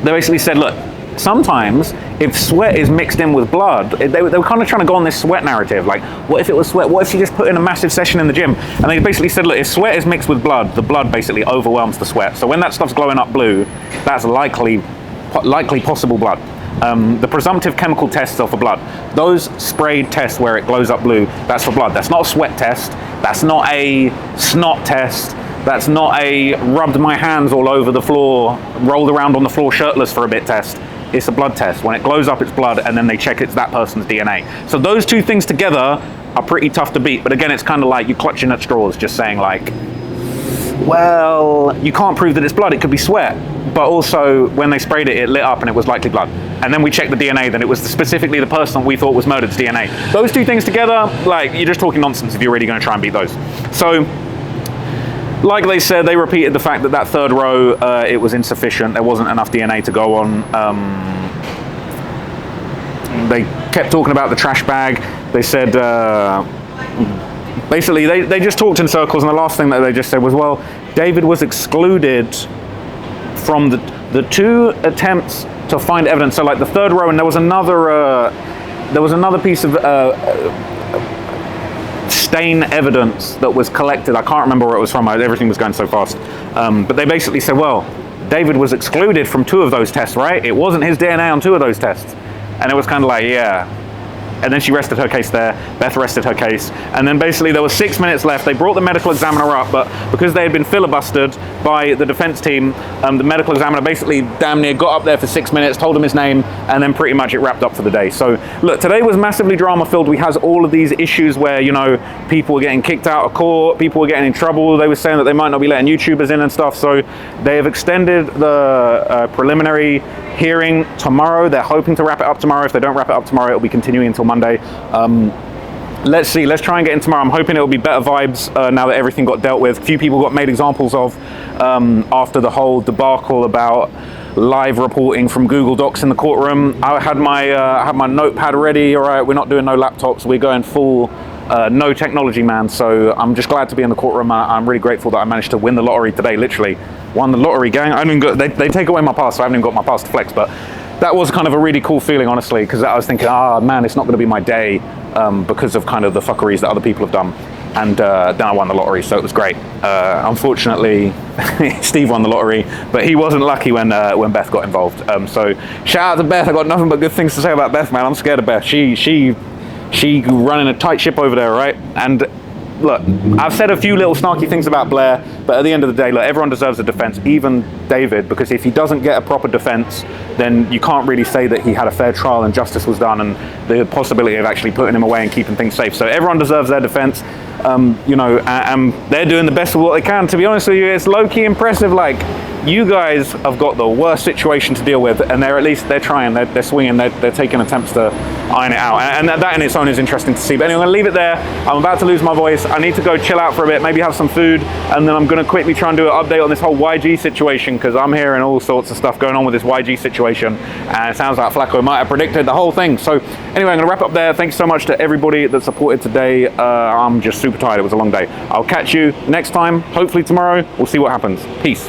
they basically said, look, sometimes if sweat is mixed in with blood, they were kind of trying to go on this sweat narrative. Like, what if it was sweat? What if she just put in a massive session in the gym? And they basically said, look, if sweat is mixed with blood, the blood basically overwhelms the sweat. So when that stuff's glowing up blue, that's likely possible blood. The presumptive chemical tests are for blood. Those sprayed tests where it glows up blue, that's for blood. That's not a sweat test. That's not a snot test. That's not a rubbed my hands all over the floor, rolled around on the floor shirtless for a bit test. It's a blood test. When it glows up, it's blood, and then they check it's that person's DNA. So those two things together are pretty tough to beat. But again, it's kind of like you clutching at straws, just saying like, well, you can't prove that it's blood. It could be sweat. But also, when they sprayed it, it lit up and it was likely blood. And then we checked the DNA, then it was specifically the person we thought was murdered's DNA. Those two things together, like, you're just talking nonsense if you're really going to try and beat those. So, like they said, they repeated the fact that that third row, it was insufficient. There wasn't enough DNA to go on. They kept talking about the trash bag. They said, basically, they just talked in circles, and the last thing that they just said was, well, David was excluded from the two attempts to find evidence. So, like the third row, and there was another piece of stain evidence that was collected. I can't remember where it was from. Everything was going so fast. But they basically said, well, David was excluded from two of those tests, right? It wasn't his DNA on two of those tests. And it was kind of like, yeah. and then she rested her case there. Beth rested her case, and then basically there was 6 minutes left. They brought the medical examiner up, but because they had been filibustered by the defense team, the medical examiner basically damn near got up there for 6 minutes, told him his name, and then pretty much it wrapped up for the day. So look, today was massively drama filled. We had all of these issues where, you know, people were getting kicked out of court, people were getting in trouble. They were saying that they might not be letting YouTubers in and stuff. So they have extended the preliminary hearing tomorrow. They're hoping to wrap it up tomorrow. If they don't wrap it up tomorrow, it'll be continuing until Monday. Let's see, let's try and get in tomorrow. I'm hoping it'll be better vibes now that everything got dealt with. A few people got made examples of after the whole debacle about live reporting from Google Docs in the courtroom. I had my notepad ready. All right, we're not doing no laptops. We're going full no technology, man. So I'm just glad to be in the courtroom. I'm really grateful that I managed to win the lottery today. Literally won the lottery, gang. I haven't even got, they take away my pass, so I haven't even got my pass to flex. But that was kind of a really cool feeling, honestly, because I was thinking, man, it's not going to be my day because of kind of the fuckeries that other people have done. And then I won the lottery, so it was great. Unfortunately, Steve won the lottery, but he wasn't lucky when Beth got involved. So shout out to Beth. I got nothing but good things to say about Beth, man. I'm scared of Beth. She running a tight ship over there, right? And look, I've said a few little snarky things about Blair, but at the end of the day, look, everyone deserves a defense, even David, because if he doesn't get a proper defense, then you can't really say that he had a fair trial and justice was done and the possibility of actually putting him away and keeping things safe. So everyone deserves their defense. You know, and they're doing the best of what they can. To be honest with you, it's low-key impressive. Like, you guys have got the worst situation to deal with, and they're trying, they're swinging, they're taking attempts to iron it out, and that in its own is interesting to see. But anyway, I'm gonna leave it there. I'm about to lose my voice. I need to go chill out for a bit, maybe have some food, and then I'm gonna quickly try and do an update on this whole YG situation, because I'm hearing all sorts of stuff going on with this YG situation, and it sounds like Flacco might have predicted the whole thing. So anyway, I'm gonna wrap up there. Thanks so much to everybody that supported today. I'm just super tired. It was a long day. I'll catch you next time, hopefully tomorrow. We'll see what happens. Peace.